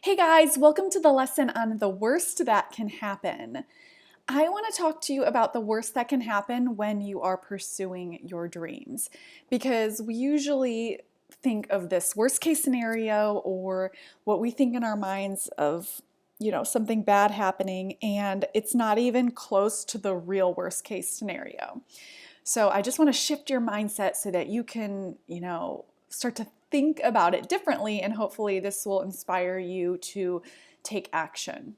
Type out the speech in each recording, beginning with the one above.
Hey guys, welcome to the lesson on the worst that can happen. I want to talk to you about the worst that can happen when you are pursuing your dreams, because we usually think of this worst case scenario or what we think in our minds of, something bad happening, and it's not even close to the real worst case scenario. So I just want to shift your mindset so that you can, start to think about it differently, and hopefully this will inspire you to take action.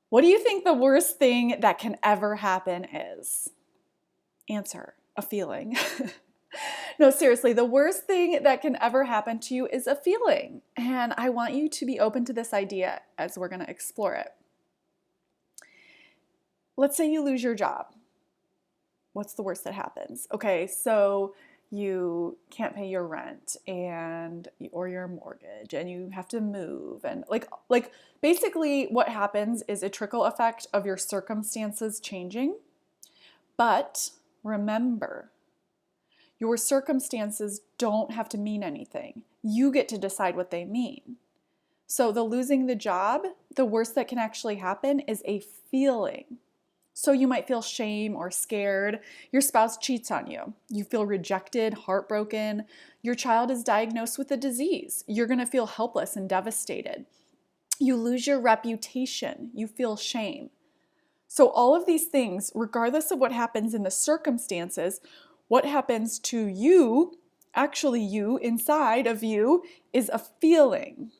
What do you think the worst thing that can ever happen is? Answer: a feeling. No, seriously, the worst thing that can ever happen to you is a feeling. And I want you to be open to this idea as we're going to explore it. Let's say you lose your job. What's the worst that happens? Okay, so you can't pay your rent or your mortgage, and you have to move, and like basically what happens is a trickle effect of your circumstances changing. But remember, your circumstances don't have to mean anything. You get to decide what they mean. So the losing the job, the worst that can actually happen is a feeling. So you might feel shame or scared. Your spouse cheats on you. You feel rejected, heartbroken. Your child is diagnosed with a disease. You're going to feel helpless and devastated. You lose your reputation. You feel shame. So all of these things, regardless of what happens in the circumstances, what happens to you, actually you, inside of you, is a feeling.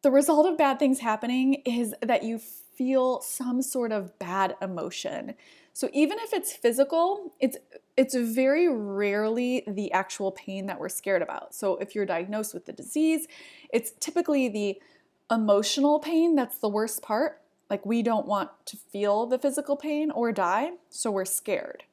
The result of bad things happening is that you feel some sort of bad emotion. So even if it's physical, it's very rarely the actual pain that we're scared about. So if you're diagnosed with the disease, it's typically the emotional pain that's the worst part. Like, we don't want to feel the physical pain or die, so we're scared.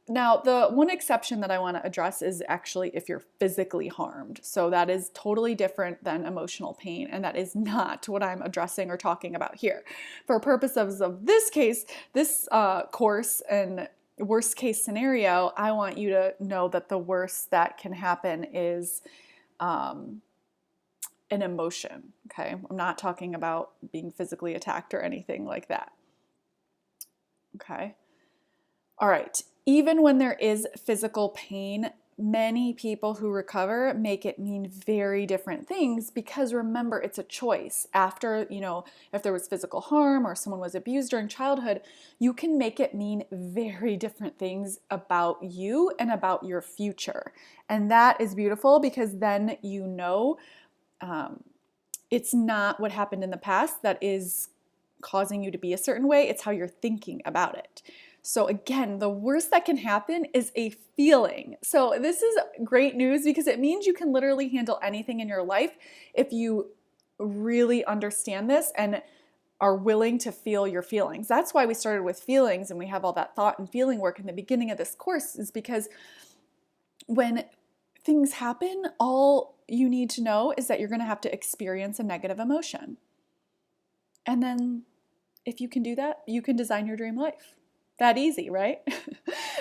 Now, the one exception that I want to address is actually if you're physically harmed. So that is totally different than emotional pain, and that is not what I'm addressing or talking about here. For purposes of this case, this course and worst case scenario, I want you to know that the worst that can happen is an emotion, okay? I'm not talking about being physically attacked or anything like that, okay? All right. Even when there is physical pain, many people who recover make it mean very different things, because remember, it's a choice. After, if there was physical harm or someone was abused during childhood, you can make it mean very different things about you and about your future. And that is beautiful, because then it's not what happened in the past that is causing you to be a certain way. It's how you're thinking about it. So again, the worst that can happen is a feeling. So this is great news, because it means you can literally handle anything in your life if you really understand this and are willing to feel your feelings. That's why we started with feelings, and we have all that thought and feeling work in the beginning of this course, is because when things happen, all you need to know is that you're going to have to experience a negative emotion. And then if you can do that, you can design your dream life. That easy, right?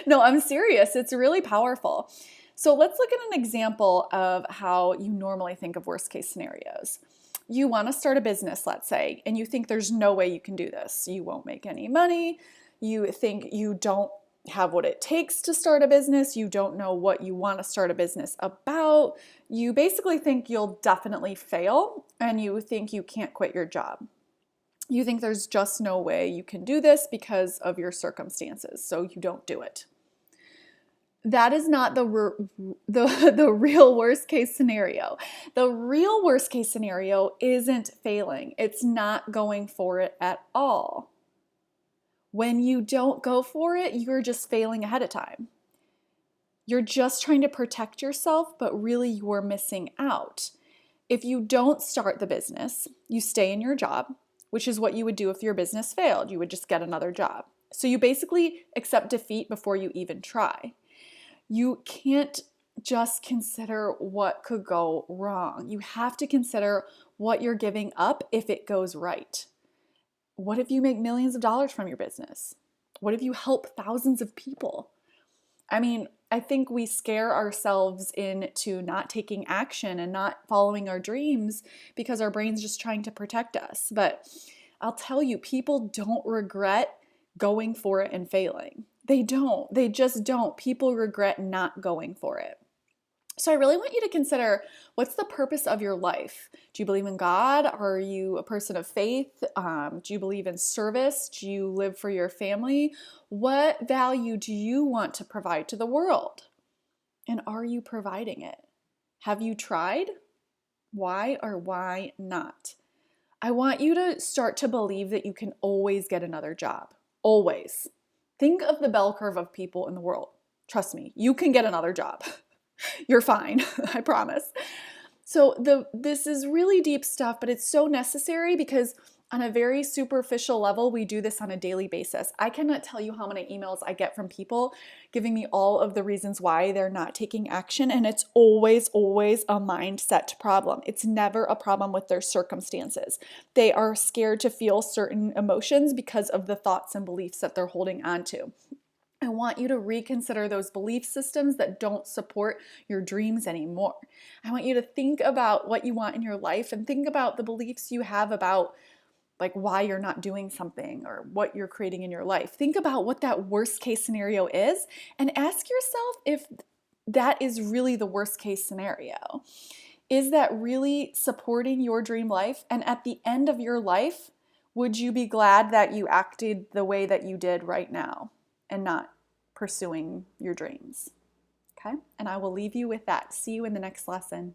No, I'm serious. It's really powerful. So let's look at an example of how you normally think of worst case scenarios. You want to start a business, let's say, and you think there's no way you can do this. You won't make any money. You think you don't have what it takes to start a business. You don't know what you want to start a business about. You basically think you'll definitely fail, and you think you can't quit your job. You think there's just no way you can do this because of your circumstances, so you don't do it. That is not the real worst case scenario. The real worst case scenario isn't failing. It's not going for it at all. When you don't go for it, you're just failing ahead of time. You're just trying to protect yourself, but really you're missing out. If you don't start the business, you stay in your job, which is what you would do if your business failed. You would just get another job. So you basically accept defeat before you even try. You can't just consider what could go wrong. You have to consider what you're giving up if it goes right. What if you make millions of dollars from your business? What if you help thousands of people? I mean, I think we scare ourselves into not taking action and not following our dreams because our brain's just trying to protect us. But I'll tell you, people don't regret going for it and failing. They don't. They just don't. People regret not going for it. So I really want you to consider, what's the purpose of your life? Do you believe in God? Are you a person of faith? Do you believe in service? Do you live for your family? What value do you want to provide to the world? And are you providing it? Have you tried? Why or why not? I want you to start to believe that you can always get another job. Always. Think of the bell curve of people in the world. Trust me, you can get another job. You're fine, I promise. So this is really deep stuff, but it's so necessary because on a very superficial level, we do this on a daily basis. I cannot tell you how many emails I get from people giving me all of the reasons why they're not taking action, and it's always a mindset problem. It's never a problem with their circumstances. They are scared to feel certain emotions because of the thoughts and beliefs that they're holding on to. I want you to reconsider those belief systems that don't support your dreams anymore. I want you to think about what you want in your life and think about the beliefs you have about like why you're not doing something or what you're creating in your life. Think about what that worst case scenario is and ask yourself if that is really the worst case scenario. Is that really supporting your dream life? And at the end of your life, would you be glad that you acted the way that you did right now and not pursuing your dreams? Okay? And I will leave you with that. See you in the next lesson.